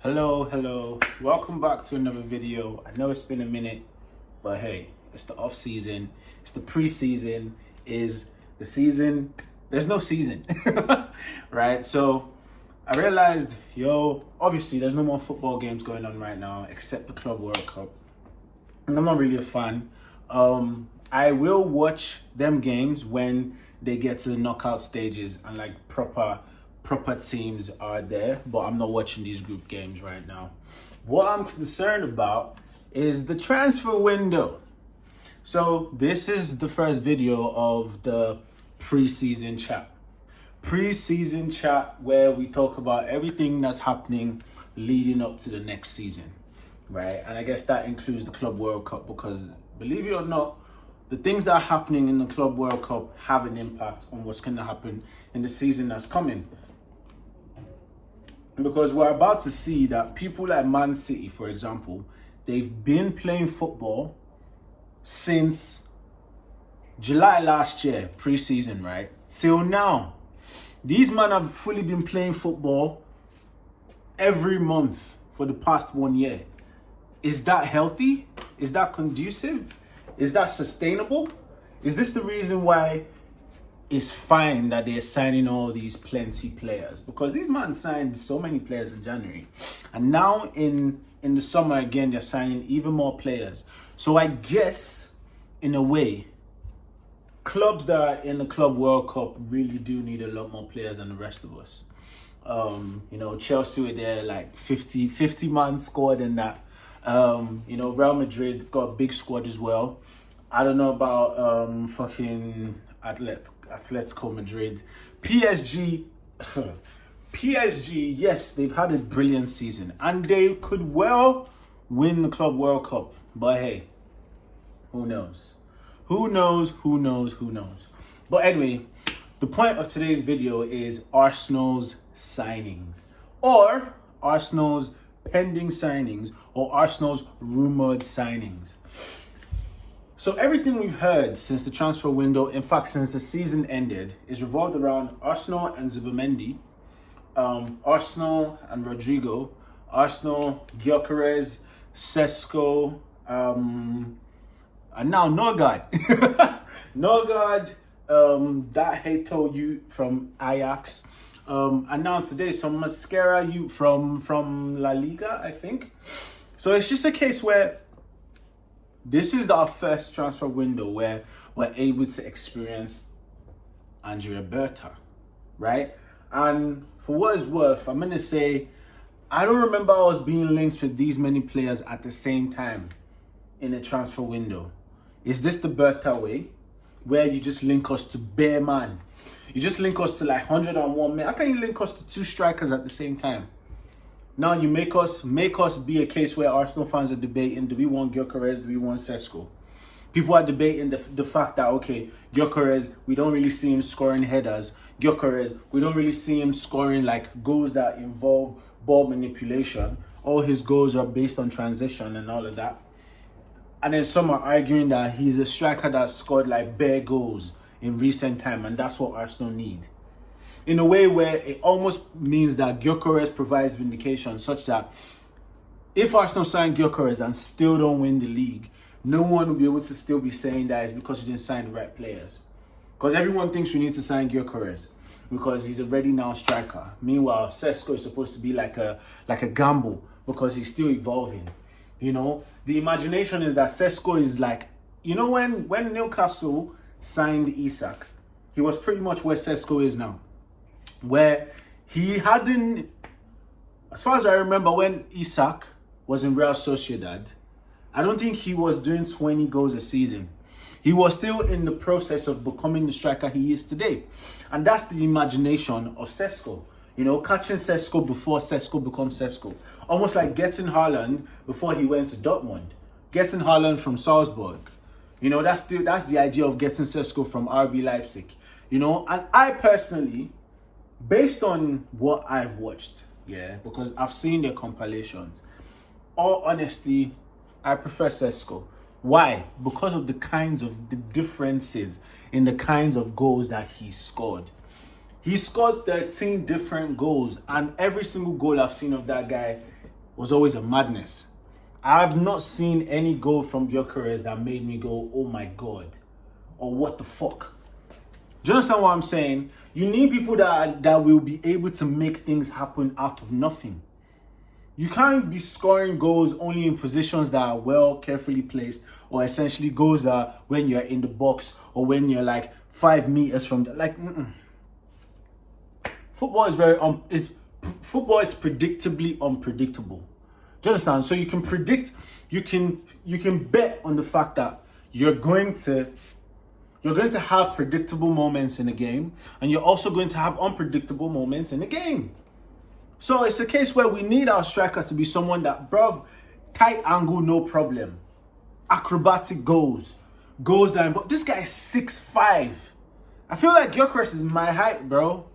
Hello. Welcome back to another video. I know it's been a minute, but hey, it's the off season. It's the pre-season. Is the season? There's no season, right? So I realized, obviously there's no more football games going on right now except the Club World Cup, and I'm not really a fan. I will watch them games when they get to the knockout stages and like proper teams are there, but I'm not watching these group games right now. What I'm concerned about is the transfer window. So this is the first video of the pre-season chat. Pre-season chat where we talk about everything that's happening leading up to the next season, right? And I guess that includes the Club World Cup because, believe it or not, the things that are happening in the Club World Cup have an impact on what's going to happen in the season that's coming. Because we're about to see that people like Man City, for example, they've been playing football since July last year, pre-season, right? Till now. These men have fully been playing football every month for the past 1 year. Is that healthy? Is that conducive? Is that sustainable? Is this the reason why it's fine that they're signing all these plenty players? Because these men signed so many players in January. And now in the summer again, they're signing even more players. So I guess, in a way, clubs that are in the Club World Cup really do need a lot more players than the rest of us. Chelsea were there like 50 man squad and that. Real Madrid have got a big squad as well. I don't know about fucking Atletico Madrid. PSG, yes, they've had a brilliant season and they could well win the Club World Cup. But hey, who knows? Who knows? But anyway, the point of today's video is Arsenal's signings, or Arsenal's pending signings, or Arsenal's rumored signings. So everything we've heard since the transfer window, in fact, since the season ended, is revolved around Arsenal and Zubimendi, Arsenal and Rodrigo, Arsenal, Gyökeres, Sesko, and now Norgard. Norgard, that Heto youth from Ajax. And now today, some Mascara youth from La Liga, I think. So it's just a case where this is our first transfer window where we're able to experience Andrea Berta, right? And for what it's worth, I'm going to say, I don't remember us being linked with these many players at the same time in a transfer window. Is this the Berta way, where you just link us to bare man? You just link us to like 101 men. How can you link us to two strikers at the same time? Now you make us be a case where Arsenal fans are debating, do we want Gyökeres, do we want Sesko? People are debating the fact that, okay, Gyökeres, we don't really see him scoring headers. Gyökeres, we don't really see him scoring like goals that involve ball manipulation. All his goals are based on transition and all of that. And then some are arguing that he's a striker that scored like bare goals in recent time, and that's what Arsenal need. In a way where it almost means that Gyökeres provides vindication, such that if Arsenal sign Gyökeres and still don't win the league, no one will be able to still be saying that it's because you didn't sign the right players. Because everyone thinks we need to sign Gyökeres because he's a ready now striker. Meanwhile, Sesko is supposed to be like a gamble because he's still evolving. The imagination is that Sesko is like, when Newcastle signed Isak, he was pretty much where Sesko is now. Where he hadn't, as far as I remember, when Isak was in Real Sociedad, I don't think he was doing 20 goals a season. He was still in the process of becoming the striker he is today. And that's the imagination of Sesko. Catching Sesko before Sesko becomes Sesko. Almost like getting Haaland before he went to Dortmund. Getting Haaland from Salzburg. That's the idea of getting Sesko from RB Leipzig. And I personally, based on what I've watched, because I've seen their compilations, all honesty, I prefer Sesko. Why? Because of the differences in the kinds of goals that he scored. He scored 13 different goals, and every single goal I've seen of that guy was always a madness. I've not seen any goal from Gyökeres that made me go, oh my God, or what the fuck. Do you understand what I'm saying? You need people that will be able to make things happen out of nothing. You can't be scoring goals only in positions that are well, carefully placed, or essentially goals are when you're in the box or when you're like 5 meters from the, like, Football is football is predictably unpredictable. Do you understand? So you can predict, you can bet on the fact that you're going to have predictable moments in a game, and you're also going to have unpredictable moments in a game. So it's a case where we need our strikers to be someone that, bruv, tight angle, no problem. Acrobatic goals that involve. This guy is 6'5". I feel like Gyökeres is my height, bro.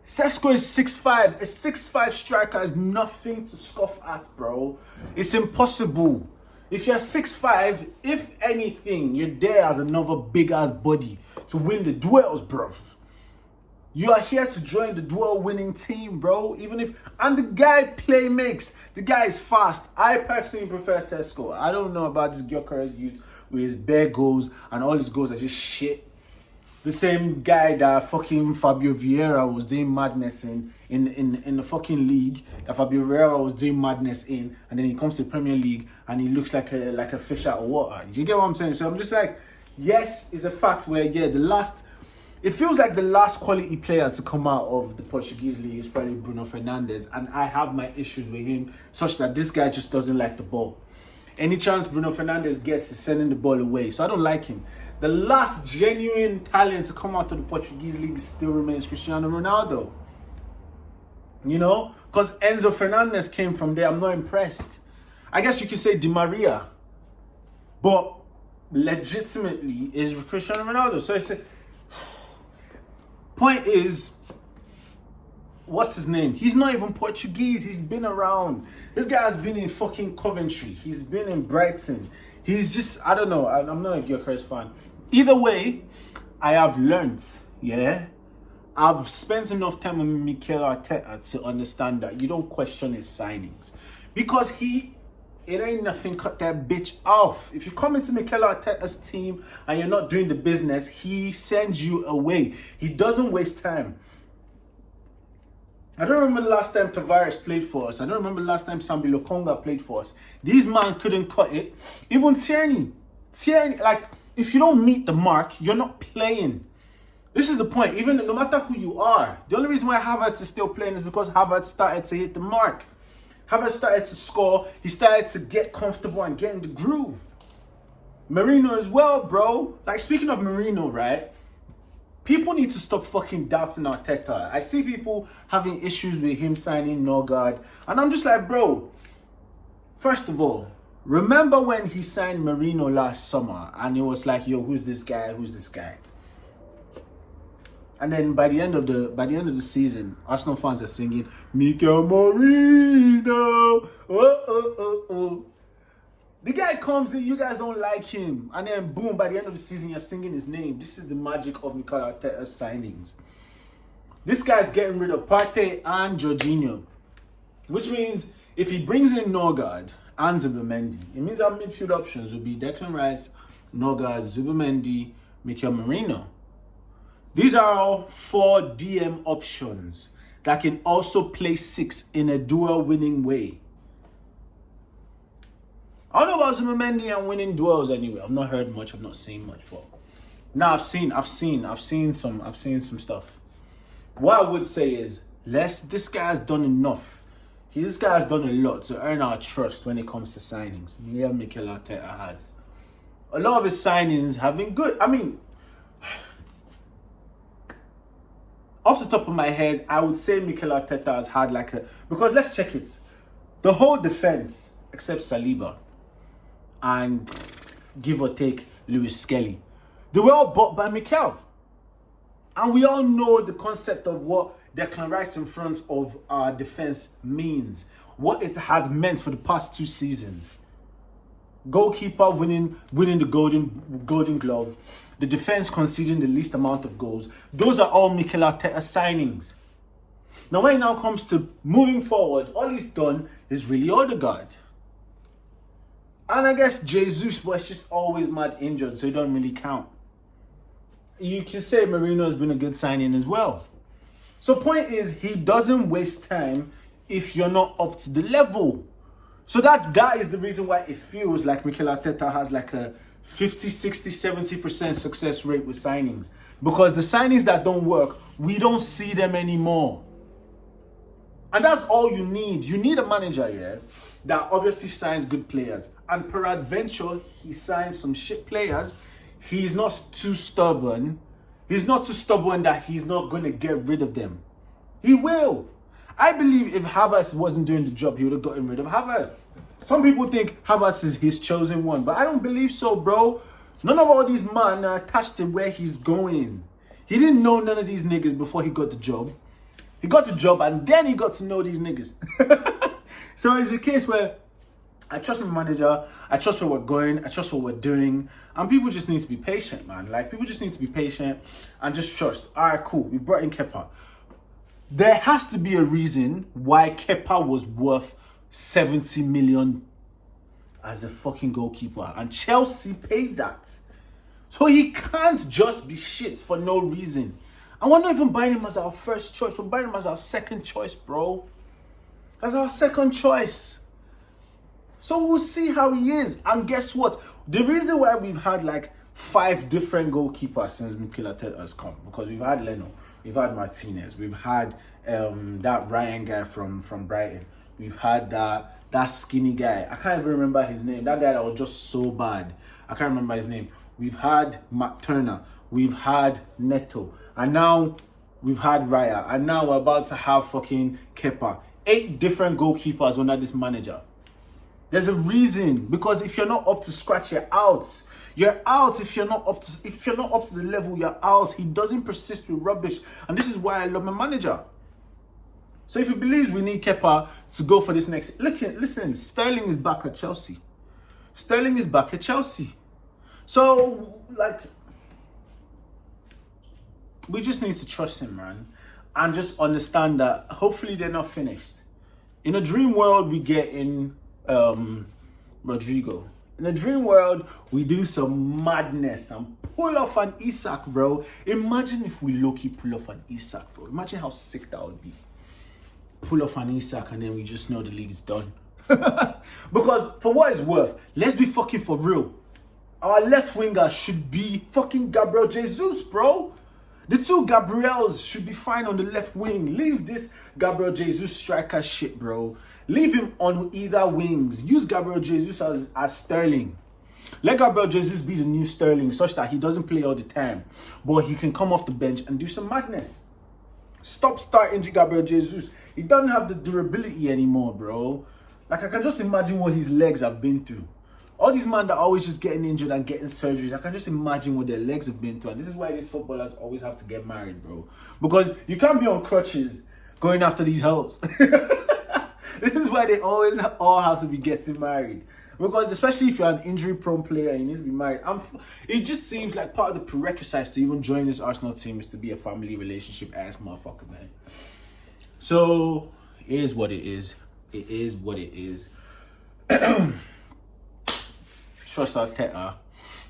Sesko is 6'5". A 6'5" striker is nothing to scoff at, bro. It's impossible. If you're 6'5", if anything, you're there as another big-ass body to win the duels, bro. You are here to join the duel-winning team, bro. And the guy makes. The guy is fast. I personally prefer Sesko. I don't know about this Gyökeres youth with his bare goals, and all his goals are just shit. The same guy that fucking Fabio Vieira was doing madness in the fucking league, that Fabio Vieira was doing madness in, and then he comes to the Premier League and he looks like a fish out of water. Do you get what I'm saying? So I'm just like, yes, it's a fact where, yeah, it feels like the last quality player to come out of the Portuguese league is probably Bruno Fernandes, and I have my issues with him, such that this guy just doesn't like the ball. Any chance Bruno Fernandes gets is sending the ball away, so I don't like him. The last genuine talent to come out of the Portuguese league still remains Cristiano Ronaldo. You know? Because Enzo Fernandez came from there. I'm not impressed. I guess you could say Di Maria. But legitimately is Cristiano Ronaldo. So it's point is, what's his name? He's not even Portuguese. He's been around. This guy has been in fucking Coventry. He's been in Brighton. He's just, I don't know. I'm not a Gyökeres fan. Either way, I have learned, yeah? I've spent enough time with Mikel Arteta to understand that you don't question his signings. Because it ain't nothing cut that bitch off. If you come into Mikel Arteta's team and you're not doing the business, he sends you away. He doesn't waste time. I don't remember the last time Tavares played for us. I don't remember the last time Sambi Lokonga played for us. These man couldn't cut it. Even Tierney, like, if you don't meet the mark, you're not playing. This is the point. Even no matter who you are, the only reason why Havertz is still playing is because Havertz started to hit the mark. Havertz started to score. He started to get comfortable and get in the groove. Marino as well, bro. Like, speaking of Marino, right? People need to stop fucking doubting Arteta. I see people having issues with him signing Norgard. And I'm just like, bro, first of all, remember when he signed Marino last summer and it was like, yo, who's this guy? Who's this guy? And then by the end of the season, Arsenal fans are singing, Mikel Marino. Oh, oh, oh, oh. The guy comes in, you guys don't like him. And then boom, by the end of the season, you're singing his name. This is the magic of Mikel Arteta's signings. This guy's getting rid of Partey and Jorginho. Which means if he brings in Norgard and Zubimendi, it means our midfield options will be Declan Rice, Norgard, Zubimendi, Mikel Marino. These are all 4 DM options that can also play 6 in a duel-winning way. I don't know about Zubimendi and winning duels anyway. I've not heard much. I've not seen much. But now I've seen some stuff. What I would say is, this guy's done enough. This guy's done a lot to earn our trust when it comes to signings. Yeah, Mikel Arteta has. A lot of his signings have been good. I mean, off the top of my head, I would say Mikel Arteta has had because let's check it. The whole defense, except Saliba, and give or take Lewis Skelly, they were all bought by Mikel. And we all know the concept of what Declan Rice in front of our defense means. What it has meant for the past 2 seasons. Goalkeeper winning the golden glove. The defense conceding the least amount of goals. Those are all Mikel Arteta signings. Now, when it now comes to moving forward, all he's done is really Odegaard. And I guess Jesus was just always mad injured, so he don't really count. You can say Marino has been a good signing as well. So point is, he doesn't waste time if you're not up to the level. So that is the reason why it feels like Mikel Arteta has like a 50, 60, 70% success rate with signings. Because the signings that don't work, we don't see them anymore. And that's all you need. You need a manager, yeah, that obviously signs good players. And peradventure, he signs some shit players. He's not too stubborn. He's not too stubborn that he's not going to get rid of them. He will. I believe if Havertz wasn't doing the job, he would have gotten rid of Havertz. Some people think Havertz is his chosen one, but I don't believe so, bro. None of all these men are attached to where he's going. He didn't know none of these niggas before he got the job. He got the job and then he got to know these niggas. So it's a case where I trust my manager, I trust where we're going, I trust what we're doing, and people just need to be patient, man. Like, people just need to be patient and just trust. All right, cool, we brought in Kepa. There has to be a reason why Kepa was worth 70 million as a fucking goalkeeper, and Chelsea paid that. So he can't just be shit for no reason. And we're not even buying him as our first choice, we're buying him as our second choice, bro. As our second choice. So we'll see how he is. And guess what? The reason why we've had like 5 different goalkeepers since Mikel Arteta has come, because we've had Leno, we've had Martinez, we've had that Ryan guy from Brighton, we've had that skinny guy. I can't even remember his name. That guy that was just so bad. I can't remember his name. We've had Matt Turner, we've had Neto, and now we've had Raya, and now we're about to have fucking Kepa. 8 different goalkeepers under this manager. There's a reason, because if you're not up to scratch, you're out. You're out if you're not up to the level, you're out. He doesn't persist with rubbish, and this is why I love my manager. So if he believes we need Kepa to go for this next, listen, Sterling is back at Chelsea. Sterling is back at Chelsea. So like, we just need to trust him, man, and just understand that hopefully they're not finished. In a dream world, we get in Rodrigo. In a dream world, we do some madness and pull off an Isak, bro. Imagine if we low-key pull off an Isak, bro. Imagine how sick that would be. Pull off an Isak and then we just know the league is done. Because for what it's worth, let's be fucking for real. Our left winger should be fucking Gabriel Jesus, bro. The 2 Gabriels should be fine on the left wing. Leave this Gabriel Jesus striker shit, bro. Leave him on either wings. Use Gabriel Jesus as Sterling. Let Gabriel Jesus be the new Sterling, such that he doesn't play all the time, but he can come off the bench and do some madness. Stop starting Gabriel Jesus. He doesn't have the durability anymore, bro. Like, I can just imagine what his legs have been through. All these men that are always just getting injured and getting surgeries, I can just imagine what their legs have been through. And this is why these footballers always have to get married, bro. Because you can't be on crutches going after these hoes. This is why they always all have to be getting married. Because especially if you're an injury-prone player, you need to be married. It just seems like part of the prerequisites to even join this Arsenal team is to be a family relationship-ass motherfucker, man. So, it is what it is. It is what it is. Trust Arteta.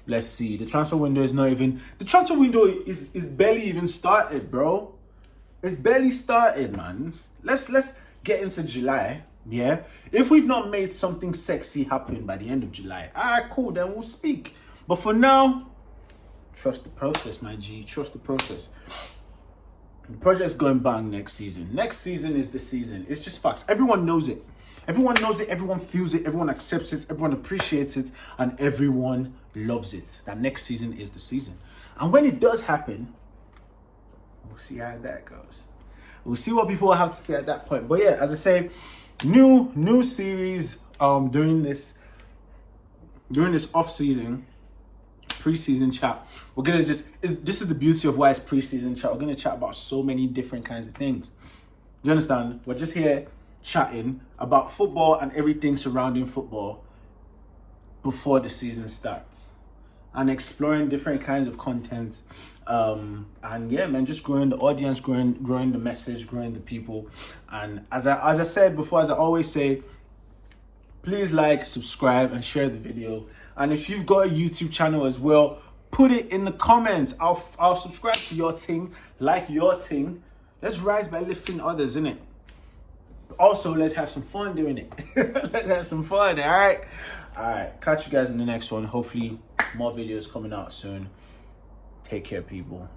Let's see. The transfer window is not even... The transfer window is barely even started, bro. It's barely started, man. Let's get into July, yeah? If we've not made something sexy happen by the end of July, alright, cool, then we'll speak. But for now, trust the process, my G. Trust the process. The project's going bang next season. Next season is the season. It's just facts. Everyone knows it. Everyone knows it, everyone feels it, everyone accepts it, everyone appreciates it, and everyone loves it. That next season is the season. And when it does happen, we'll see how that goes. We'll see what people have to say at that point. But yeah, as I say, new series during this off season, pre-season chat. We're gonna this is the beauty of why it's pre-season chat. We're gonna chat about so many different kinds of things. Do you understand? We're just here chatting about football and everything surrounding football before the season starts. and exploring different kinds of content. And yeah, man, just growing the audience, growing the message, growing the people. And as I said before, as I always say, please like, subscribe, and share the video. And if you've got a YouTube channel as well, put it in the comments. I'll subscribe to your thing, like your thing. Let's rise by lifting others, innit? Also, let's have some fun doing it. Let's have some fun, all right? All right, catch you guys in the next one. Hopefully, more videos coming out soon. Take care, people.